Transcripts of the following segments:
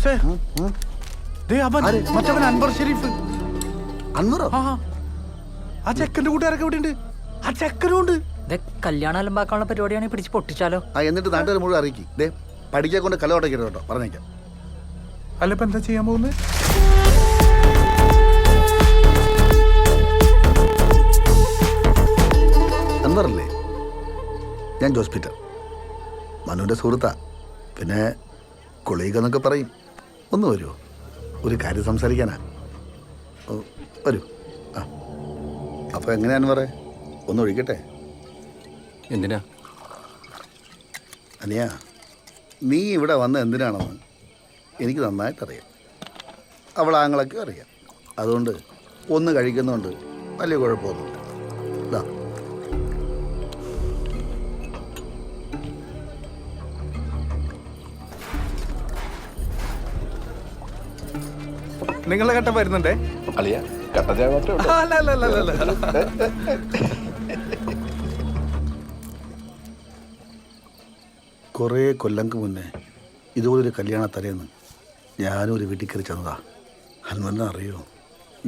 ബോസേ മറ്റവൻ അൻവർ ഷെരീഫ്. അൻവറോ? ആ ചെക്കന്റെ കൂട്ടുകാരൊക്കെ ഇവിടെ ഉണ്ട്. ആ ചെക്കനും ഉണ്ട്. കല്യാണം അലമ്പാക്കാനുള്ള പരിപാടിയാണ് പിടിച്ച് പൊട്ടിച്ചാലോ? എന്നിട്ട് നാട്ടുകാർ മുഴുവൻ അറിയിക്കും. ദേ പഠിക്കാൻ കൊണ്ട് കല ഉടക്കരുത് കേട്ടോ, പറഞ്ഞേക്കാം. അല്ല ഇപ്പൊ എന്താ ചെയ്യാൻ പോകുന്നത്? അൻവറല്ലേ? ഞാൻ ജോസ് പീറ്റർ, മനുവിൻ്റെ സുഹൃത്താ. പിന്നെ കൊളീഗ് എന്നൊക്കെ പറയും. ഒന്ന് വരുമോ? ഒരു കാര്യം സംസാരിക്കാനാ. വരൂ. ആ അപ്പോൾ എങ്ങനെയാന്ന് പറ, ഒന്ന് ഒഴിക്കട്ടെ. എന്തിനാ അനിയ, നീ ഇവിടെ വന്ന എന്തിനാണെന്ന് എനിക്ക് നന്നായിട്ടറിയാം. അവളാങ്ങളൊക്കെ അറിയാം. അതുകൊണ്ട് ഒന്ന് കഴിക്കുന്നുണ്ട്, വലിയ കുഴപ്പമൊന്നുമില്ല. ഇതാ നിങ്ങളെ ഘട്ടം വരുന്നുണ്ടേ. കുറേ കൊല്ലങ്ങൾക്ക് മുന്നേ ഇതുപോലൊരു കല്യാണ തലേന്ന് ഞാനും ഒരു വീട്ടിൽ കയറി ചെന്നതാ. അൻവറിനെ അറിയോ?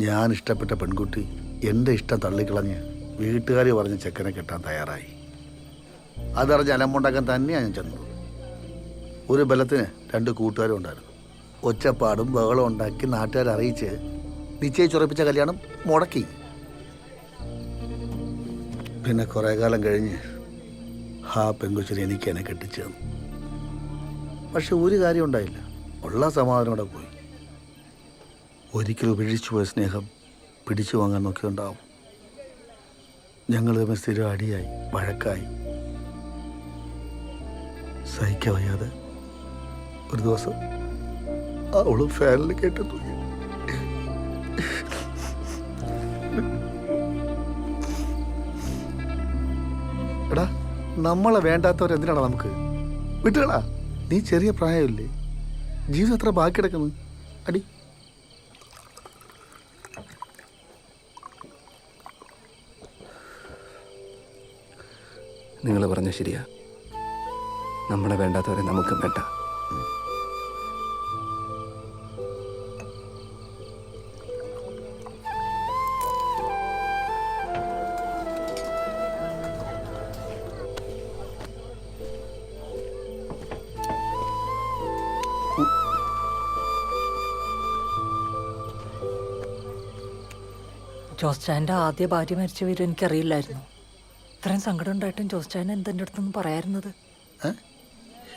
ഞാൻ ഇഷ്ടപ്പെട്ട പെൺകുട്ടി എൻ്റെ ഇഷ്ടം തള്ളിക്കളഞ്ഞ് വീട്ടുകാർ പറഞ്ഞ ചെക്കനെ കെട്ടാൻ തയ്യാറായി. അതറിഞ്ഞ് അലമ്പുണ്ടാക്കാൻ തന്നെയാണ് ഞാൻ ചെന്നത്. ഒരു ബലത്തിന് 2 കൂട്ടുകാരും ഉണ്ടായിരുന്നു. ഒച്ചപ്പാടും ബഹളം ഉണ്ടാക്കി നാട്ടുകാരെ അറിയിച്ച് നിശ്ചയിച്ചുറപ്പിച്ച കല്യാണം മുടക്കി. പിന്നെ കുറേ കാലം കഴിഞ്ഞ് ആ പെങ്കൊച്ചിനെ എനിക്ക് എന്നെ കെട്ടിച്ചു തന്നു. പക്ഷെ ഒരു കാര്യം ഉണ്ടായില്ല, ഉള്ള സമാധാനം കൂടെ പോയി. ഒരിക്കലും ഉപേക്ഷിച്ചു പോയ സ്നേഹം പിടിച്ചു വാങ്ങാൻ നോക്കിയുണ്ടാവും. ഞങ്ങൾ തമ്മിൽ സ്ഥിരം അടിയായി, വഴക്കായി. സഹിക്കാൻ വയ്യാതെ ഒരു ദിവസം അവള് ഫാനിൽ കേട്ടു തൂങ്ങി. എടാ, നമ്മളെ വേണ്ടാത്തവരെന്തിനാണ് നമുക്ക്? വിട്ടുകളാ, നീ ചെറിയ പ്രായമില്ലേ, ജീവിതം എത്ര ബാക്കി കിടക്കുന്നു. അടി. നിങ്ങൾ പറഞ്ഞ ശരിയാ, നമ്മളെ വേണ്ടാത്തവരെ നമുക്ക് വേണ്ട. ജോസ് ചായൻ്റെ ആദ്യ ഭാര്യ മരിച്ച വിവരം എനിക്കറിയില്ലായിരുന്നു. ഇത്രയും സങ്കടം ഉണ്ടായിട്ടും ജോസ് ചായൻ എന്തെൻ്റെ അടുത്തൊന്നും പറയാറുന്നത്?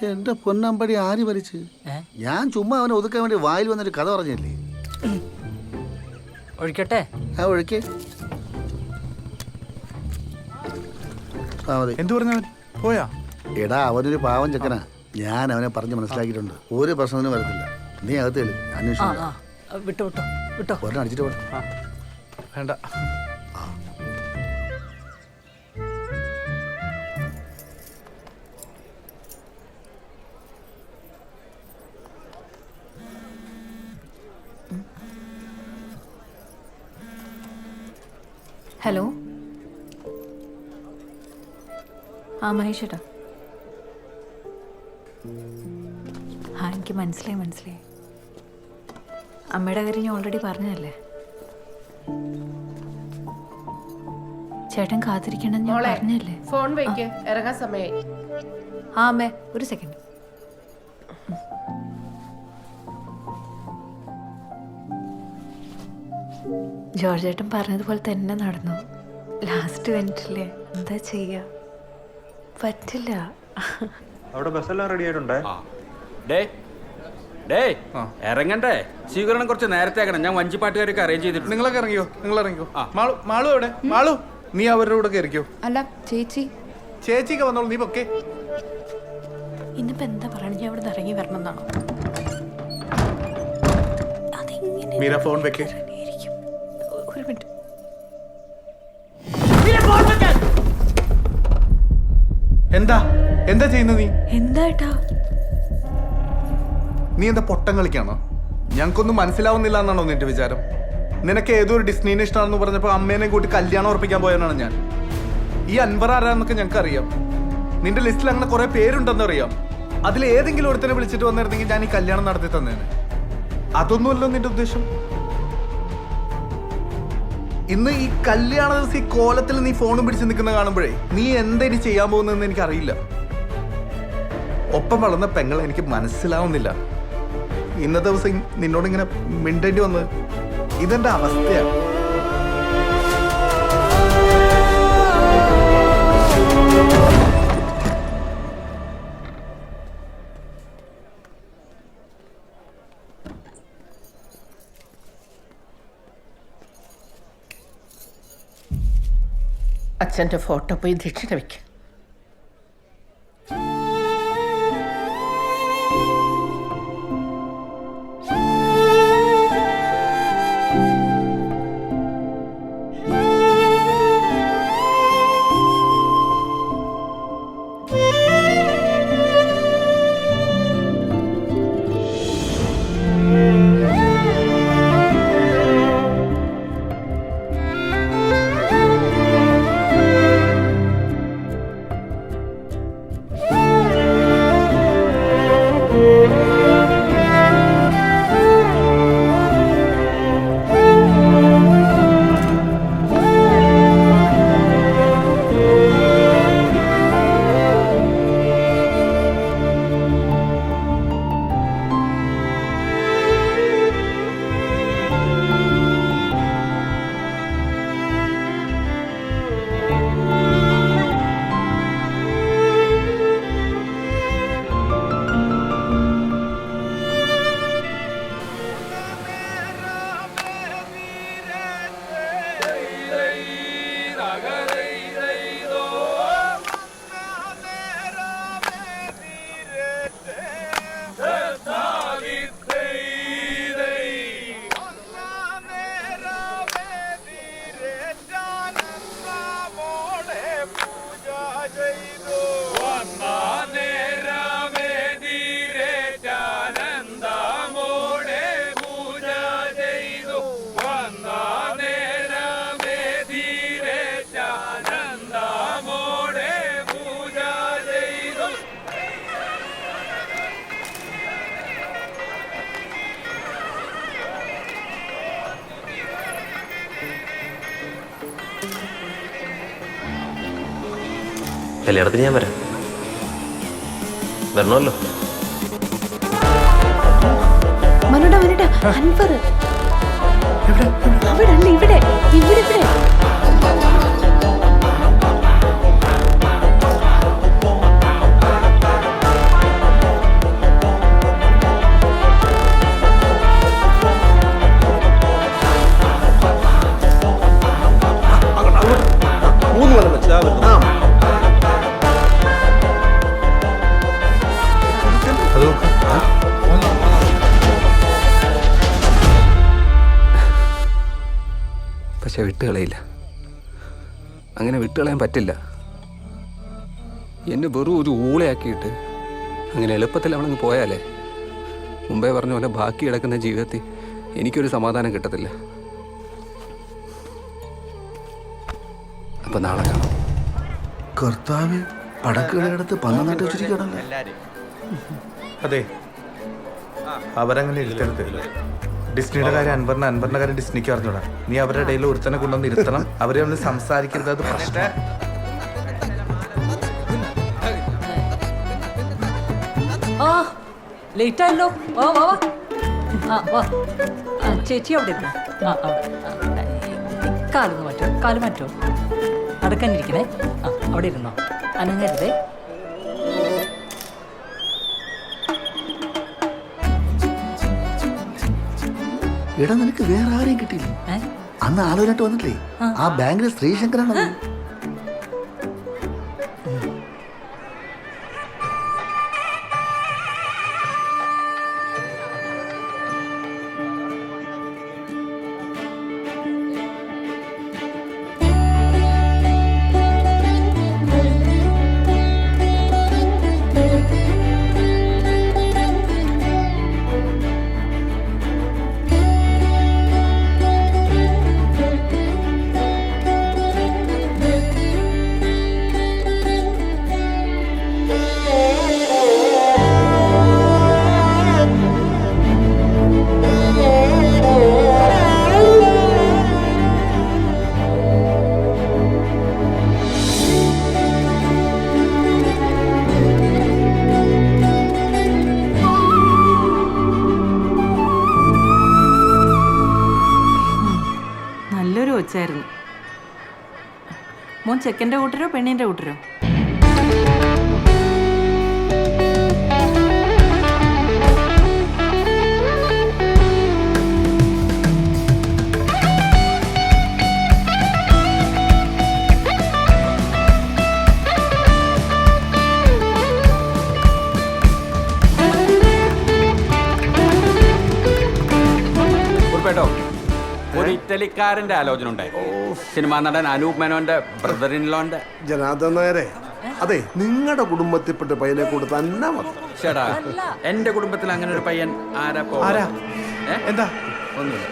എന്റെ പൊന്നമ്പടി ആര് മരിച്ച്? ഞാൻ ചുമ്മാ അവനെ ഒതുക്കാൻ വേണ്ടി വായിൽ വന്നൊരു കഥ പറഞ്ഞല്ലേ. ഒഴിക്കട്ടെ? ആ ഒഴിക്കേ. എന്തു പറഞ്ഞവൻ പോയാ? എടാ, അവനൊരു പാവം ചെക്കനാ. ഞാൻ അവനെ പറഞ്ഞ് മനസ്സിലാക്കിയിട്ടുണ്ട്. ഒരു പ്രശ്നത്തിനും വരത്തില്ല. നീ അകത്തേല് അന്വേഷിച്ചു. വിട്ടോ വിട്ടോ വിട്ടോ. ഒരെണ്ണം അടിച്ചിട്ട് പോട്ടെ. വേണ്ട. ഹലോ, മഹേഷ് ഏട്ടാ. എനിക്ക് മനസ്സിലായി. അമ്മയുടെ കാര്യം ഞാൻ ഓൾറെഡി പറഞ്ഞതല്ലേ. ചേട്ടൻ കാത്തിരിക്കണം ഞാൻ പറഞ്ഞല്ലേ. ഫോൺ വെക്ക്, ഇറങ്ങാൻ സമയായി. അമ്മേ ഒരു സെക്കൻഡ്. ജോർജ് ചേട്ടൻ പറഞ്ഞതുപോലെ തന്നെ നടന്നു. ലാസ്റ്റ് മിനിറ്റില്ലേ, എന്താ ചെയ്യാ, പറ്റില്ല. അവിടെ ബസ്സെല്ലാം റെഡി ആയിട്ടുണ്ടേ. ഇറങ്ങണ്ടേ? സ്വീകരണം കുറച്ച് നേരത്തെ ആക്കണം. ഞാൻ വഞ്ചിപ്പാട്ടുകാരൊക്കെ അറേഞ്ച് ചെയ്തിട്ടുണ്ട്. നിങ്ങൾ ഇറങ്ങിയോ. മാളു എവിടെ? മാളു, നീ അവരുടെ കൂടെ കയറിക്കോ. അല്ല ചേച്ചിക്ക് വന്നോളൂ, നീ പൊക്കെ. ഇന്നിപ്പോ എന്താ പറയണ, ഞാൻ ഇവിടെ ഇറങ്ങി വരണം എന്നാണോ? മീര ഫോൺ വെക്കേ. ഒരു മിനിറ്റ്. എന്താ ചെയ്യുന്നത് നീ? എന്താ നീ എന്താ പൊട്ടം കളിക്കാണോ? ഞങ്ങൾക്കൊന്നും മനസ്സിലാവുന്നില്ല എന്നാണോ നിന്റെ വിചാരം? നിനക്ക് ഏതോ ഒരു ഡിസ്നീനെ ഇഷ്ടമാണെന്ന് പറഞ്ഞപ്പോൾ അമ്മേനെ കൂട്ടി കല്യാണം ഉറപ്പിക്കാൻ പോയവനാണ് ഞാൻ. ഈ അൻവർ ആരാന്നൊക്കെ ഞങ്ങൾക്ക് അറിയാം. നിന്റെ ലിസ്റ്റിൽ അങ്ങനെ കുറെ പേരുണ്ടെന്ന് അറിയാം. അതിൽ ഏതെങ്കിലും ഒരുത്തനെ വിളിച്ചിട്ട് വന്നിരുന്നെങ്കിൽ ഞാൻ ഈ കല്യാണം നടത്തി തന്നേനെ. അതൊന്നുമല്ലോ നിന്റെ ഉദ്ദേശം. ഇന്ന് ഈ കല്യാണ ദിവസം ഈ കോലത്തിൽ നീ ഫോണും പിടിച്ച് നിൽക്കുന്ന കാണുമ്പോഴേ നീ എന്താ ഇനി ചെയ്യാൻ പോകുന്നതെന്ന് എനിക്കറിയില്ല. ഒപ്പം വളർന്ന പെങ്ങളെ എനിക്ക് മനസ്സിലാവുന്നില്ല. ഇന്നത്തെ ദിവസം നിന്നോടിങ്ങനെ മിണ്ടേണ്ടി വന്ന് ഇതെന്റെ അവസ്ഥയാണ്. അച്ഛൻ്റെ ഫോട്ടോ പോയി ദക്ഷിണ വയ്ക്കും. കല്യാണത്തിന് ഞാൻ വരാം. വരണമല്ലോ. മനുടാ അൻവർ അവിടെ അല്ല, ഇവിടെ ഇവിടെ ഇവിടെ. പക്ഷെ വിട്ടുകളയില്ല. അങ്ങനെ വിട്ടുകളയാൻ പറ്റില്ല. എന്നെ വെറും ഒരു ഊളയാക്കിയിട്ട് അങ്ങനെ എളുപ്പത്തിൽ അവളങ്ങ് പോയാലേ മുമ്പേ പറഞ്ഞ പോലെ ബാക്കി കിടക്കുന്ന ജീവിതത്തിൽ എനിക്കൊരു സമാധാനം കിട്ടത്തില്ല. അപ്പം നാളെ കാണാം. കർത്താവ് പടക്കുകളിടത്ത് പണം നട്ട് വെച്ചിരിക്കണല്ലോ. അതെ, അവരങ്ങനെ ഇരുത്തരുത്. ഡിസ്നിയുടെ കാര്യം അൻവറിന്റെ കാര്യം ഡിസ്നിക്ക് അറിഞ്ഞൂടാ. നീ അവരുടെ ഇടയിൽ ഒരുത്തനെ കൊണ്ടുവന്ന് ഇരുത്തണം. അവരെ ഒന്ന് സംസാരിക്കരുത്, അത് പ്രശ്നം. ആ ലേറ്റ് ആയല്ലോ. വാ വാ വാ. ആ വാ. ചേച്ചി അവിടെ ഇരുന്നു. ആ അവിടെ കാലൊന്ന് മാറ്റോ, കാല് മാറ്റോ. നടക്കാനിരിക്കണേ. ആ അവിടെ ഇരുന്നോ, അനങ്ങരുതേ. എടാ, നിനക്ക് വേറെ ആരെയും കിട്ടിയില്ലേ? അന്ന് ആലോചനട്ട് വന്നിട്ടില്ലേ ആ ബാങ്കിലെ ശ്രീശങ്കരാണത്. മോൻ ചെക്കൻ്റെ കൂട്ടരോ പെണ്ണിൻ്റെ കൂട്ടരോ? ഉറപ്പേട്ടോ ഒരു ഇറ്റലിക്കാരന്റെ ആലോചന ഉണ്ടായി. സിനിമാ നടൻ അനൂപ് മേനോന്റെ ബ്രദർ ഇൻ ലോന്റെ. ജനാർദ്ദൻ നായരെ, അതെ, നിങ്ങളുടെ കുടുംബത്തിൽപ്പെട്ട പയ്യനെ കൂടെ തന്നെ മതി. ചേട്ടാ, എന്റെ കുടുംബത്തിൽ അങ്ങനെ ഒരു പയ്യൻ ആരാ ആരാ? എന്താ? ഒന്നുമില്ല.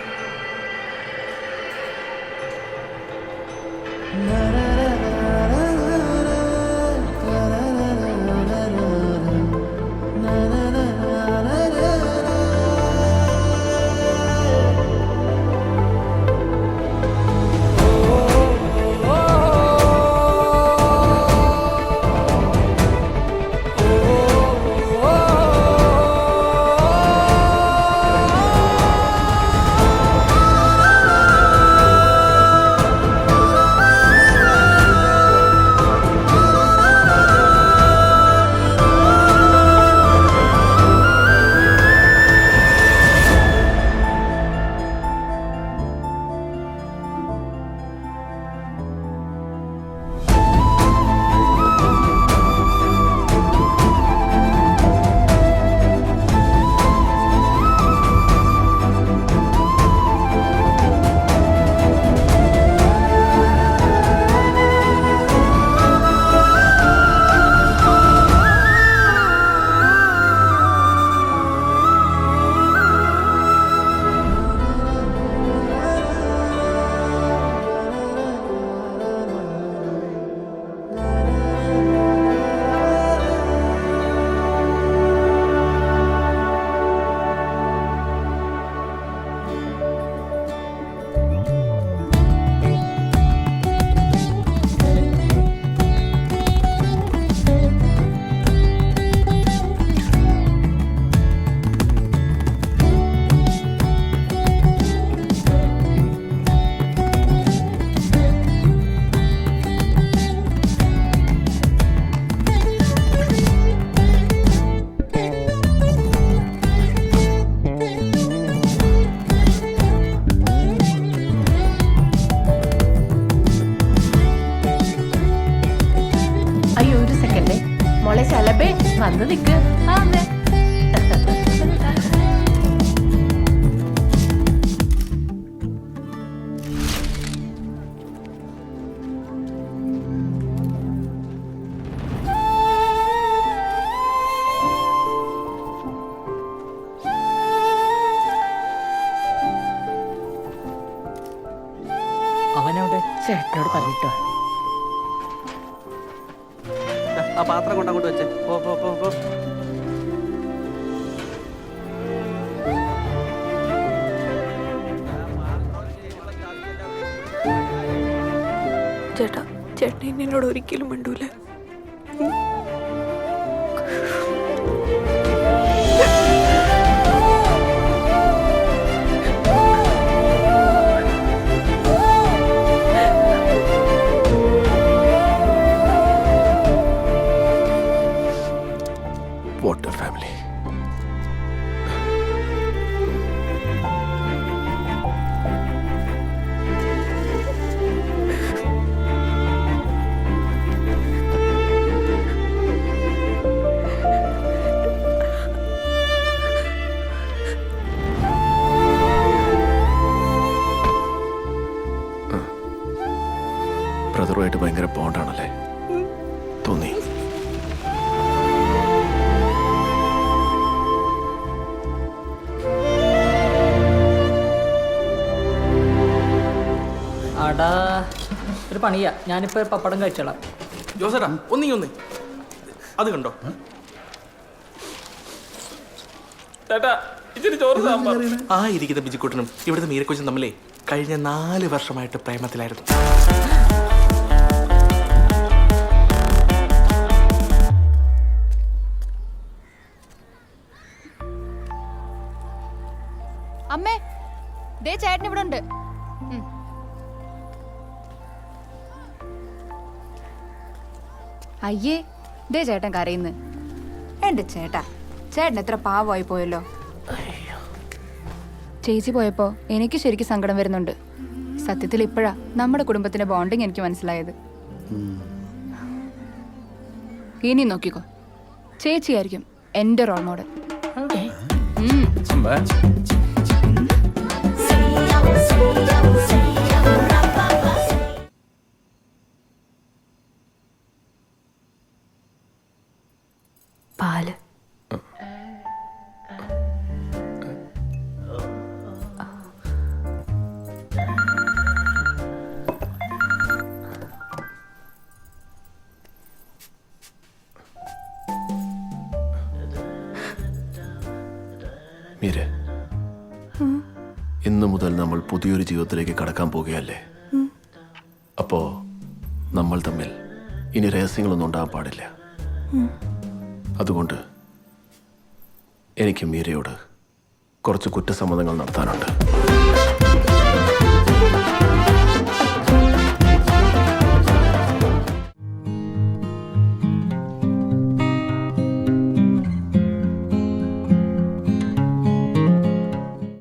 അയ്യോ, ഒരു സെക്കൻഡ് മോളെ ശലഭേ, വന്ന് നിൽക്ക്. അവനവിടെ ചേട്ടനോട് പറഞ്ഞിട്ടോ. ആ പാത്രം കൊണ്ടങ്ങോട്ട് വെച്ചേ. പോ പോ പോ പോ. ചേട്ടാ, ചേട്ടൻ എന്നോട് ഒരിക്കലും മിണ്ടൂല. What a family. ബ്രദറുമായിട്ട് ഭയങ്കര ബോണ്ടാണല്ലേ തോന്നി? അടാ, ഒരു പണിയാ, ഞാനിപ്പോ പപ്പടം കഴിച്ചോളാം. ജോസേട്ടാ, ഒന്നേ അത് കണ്ടോ ചേട്ടാ? ഇച്ചിരി ചോറ് സാമ്പാർ. ആ ഇരിക്കുന്ന ബിജിക്കുട്ടനും ഇവിടുത്തെ മീരക്കൊച്ചും തമ്മിലേ കഴിഞ്ഞ 4 വർഷമായിട്ട് പ്രേമത്തിലായിരുന്നു. അമ്മേ, ദേ ചേട്ടൻ ഇവിടെ ഉണ്ട്. അയ്യേ ദേ ചേട്ടൻ കരയുന്നു. എന്റെ ചേട്ടാ, ചേട്ടൻ എത്ര പാവമായി പോയല്ലോ. ചേച്ചി പോയപ്പോ എനിക്ക് ശരിക്കും സങ്കടം വരുന്നുണ്ട്. സത്യത്തിൽ ഇപ്പോഴാ നമ്മുടെ കുടുംബത്തിന്റെ ബോണ്ടിങ് എനിക്ക് മനസ്സിലായത്. ഇനി നോക്കിക്കോ, ചേച്ചിയായിരിക്കും എന്റെ റോൾ മോഡൽ. പാല് മീരെ, ഇന്നു മുതൽ നമ്മൾ പുതിയൊരു ജീവിതത്തിലേക്ക് കടക്കാൻ പോകുകയല്ലേ. അപ്പോ നമ്മൾ തമ്മിൽ ഇനി രഹസ്യങ്ങളൊന്നും ഉണ്ടാകാൻ പാടില്ല. അതുകൊണ്ട് എനിക്ക് മീരയോട് കുറച്ച് കുറ്റസമ്മതങ്ങൾ നടത്താനുണ്ട്.